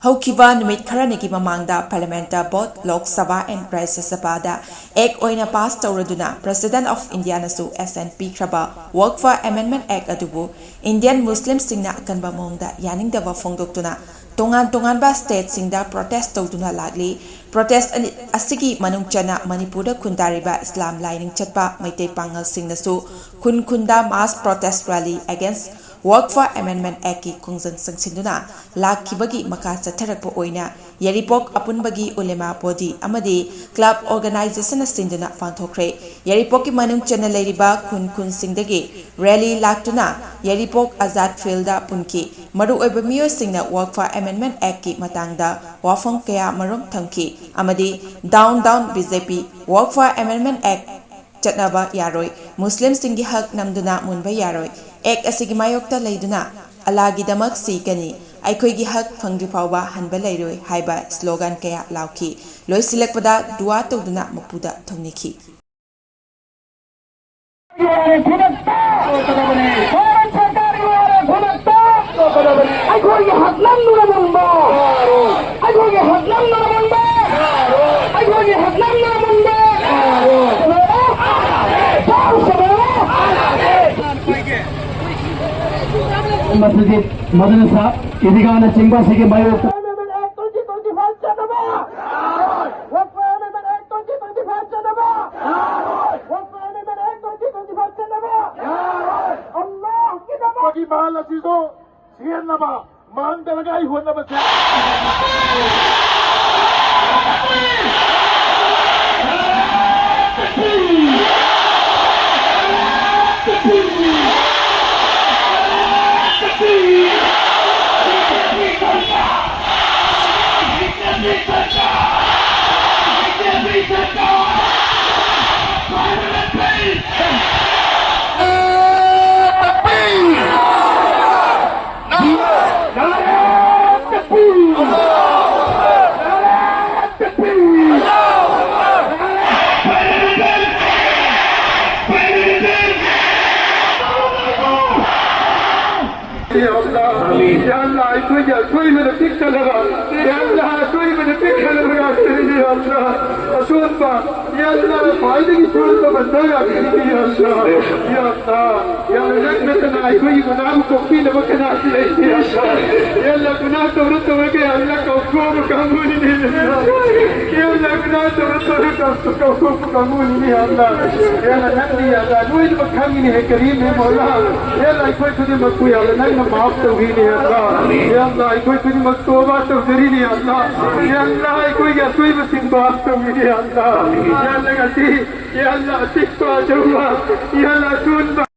ꯍꯧꯈꯤꯕ ꯅꯨꯃꯤꯠ ꯈꯔꯅꯤꯒꯤ ꯃꯃꯥꯡꯗ parliament both Lok Sabha and Rajya ꯁꯚꯥꯗ ꯑꯦꯛ ꯑꯣꯏꯅ ꯄꯥꯁ ꯇꯧꯔꯗꯨꯅ ꯄ꯭ꯔꯁꯤꯗꯦꯟꯠ ꯑꯣꯐ ꯏꯟꯗꯤꯌꯥꯅꯁꯨ ꯑꯦꯁꯦꯟꯠ ꯄꯤꯈ꯭ꯔꯕ ꯋꯛꯐ ꯑꯦꯃꯦꯟꯗꯃꯦꯟꯠ ꯑꯦꯛ ꯑꯗꯨꯕꯨ ꯏꯟꯗꯤꯌꯟ ꯃꯨꯁꯂꯤꯝꯁꯤꯡꯅ ꯑꯀꯟꯕ ꯃꯑꯣꯡꯗ ꯌꯥꯅꯤꯡꯗꯕ ꯐꯣꯡꯗꯣꯛꯇꯨꯅ ꯇꯣꯉꯥꯟꯕ ꯁ꯭ꯇꯦꯠꯁꯤꯡꯗ ꯄ꯭ꯔꯣꯇꯦꯁꯠ ꯇꯧꯗꯨꯅ ꯂꯥꯛꯂꯤ꯫ ꯄ꯭ꯔꯣꯇꯦꯁꯠ ꯑꯁꯤꯒꯤ ꯃꯅꯨꯡ ꯆꯟꯅ ꯃꯅꯤꯄꯨꯔꯗ ꯈꯨꯟꯗꯥꯔꯤꯕ ꯏꯁꯂꯥꯝ ꯂꯥꯏꯅꯤꯡ ꯆꯠꯄ ꯃꯩꯇꯩ ꯄꯥꯉꯜꯁꯤꯡꯅꯁꯨ ꯈꯨꯟꯗ ꯃꯥꯁ ꯄ꯭ꯔꯣꯇꯦꯁꯠ ꯔꯦꯂꯤ ꯑꯦꯒꯦꯟꯁꯠ ꯋꯛꯐ ꯑꯦꯃꯦꯟꯗꯃꯦꯟꯠ ꯑꯦꯛꯀꯤ ꯈꯣꯡꯖꯪ ꯆꯪꯁꯤꯟꯗꯨꯅ ꯂꯥꯛꯈꯤꯕꯒꯤ ꯃꯈꯥ ꯆꯠꯊꯔꯛꯄ ꯑꯣꯏꯅ ꯌꯥꯏꯔꯤꯄꯣꯛ ꯑꯄꯨꯟꯕꯒꯤ ꯎꯂꯦꯃꯥ ꯕꯣꯗꯤ ꯑꯃꯗꯤ ꯀ꯭ꯂꯕ ꯑꯣꯔꯒꯅꯥꯏꯖꯦꯁꯟꯅ ꯁꯤꯟꯗꯨꯅ ꯄꯥꯡꯊꯣꯛꯈ꯭ꯔꯦ꯫ ꯌꯥꯏꯔꯤꯄꯣꯛꯀꯤ ꯃꯅꯨꯡ ꯆꯟꯅ ꯂꯩꯔꯤꯕ ꯈꯨꯟꯁꯤꯡꯗꯒꯤ ꯔꯦꯂꯤ ꯂꯥꯛꯇꯨꯅ ꯌꯥꯏꯔꯤꯄꯣꯛ ꯑꯖꯥꯗ ꯐꯤꯜꯗ ꯄꯨꯟꯈꯤ꯫ ꯃꯔꯨꯑꯣꯏꯕ ꯃꯤꯑꯣꯏꯁꯤꯡꯅ ꯋꯛꯐ ꯑꯦꯃꯦꯟꯗꯃꯦꯟꯠ ꯑꯦꯛꯀꯤ ꯃꯇꯥꯡꯗ ꯋꯥꯐꯝ ꯀꯌꯥ ꯃꯔꯨꯝ ꯊꯝꯈꯤ ꯑꯃꯗꯤ ꯗꯥꯎꯟ ꯕꯤꯖꯦꯄꯤ, ꯋꯛꯐ ꯑꯦꯃꯦꯟꯗꯃꯦꯟꯠ ꯑꯦꯛ ꯆꯠꯅꯕ ꯌꯥꯔꯣꯏ, ꯃꯨꯁꯂꯤꯝꯁꯤꯡꯒꯤ ꯍꯛ ꯅꯝꯗꯨꯅ ꯃꯨꯟꯕ ꯌꯥꯔꯣꯏ, ꯑꯦꯛ ꯑꯁꯤꯒꯤ ꯃꯥꯌꯣꯛꯇ ꯂꯩꯗꯨꯅ ꯑꯜꯂꯥꯍꯒꯤꯗꯃꯛ ꯁꯤꯒꯅꯤ, ꯑꯩꯈꯣꯏꯒꯤ ꯍꯛ ꯐꯪꯗ꯭ꯔꯤꯐꯥꯎꯕ ꯍꯟꯕ ꯂꯩꯔꯣꯏ ꯍꯥꯏꯕ ꯁ꯭ꯂꯣꯒꯥꯟ ꯀꯌꯥ ꯂꯥꯎꯈꯤ꯫ ꯂꯣꯏꯁꯤꯜꯂꯛꯄꯗ ꯗꯨꯋꯥ ꯇꯧꯗꯨꯅ ꯃꯄꯨꯗ ꯊꯧꯅꯤꯈꯤ꯫ मस्जिद मदरसा ईदगाह चिंबा से मायोक्ता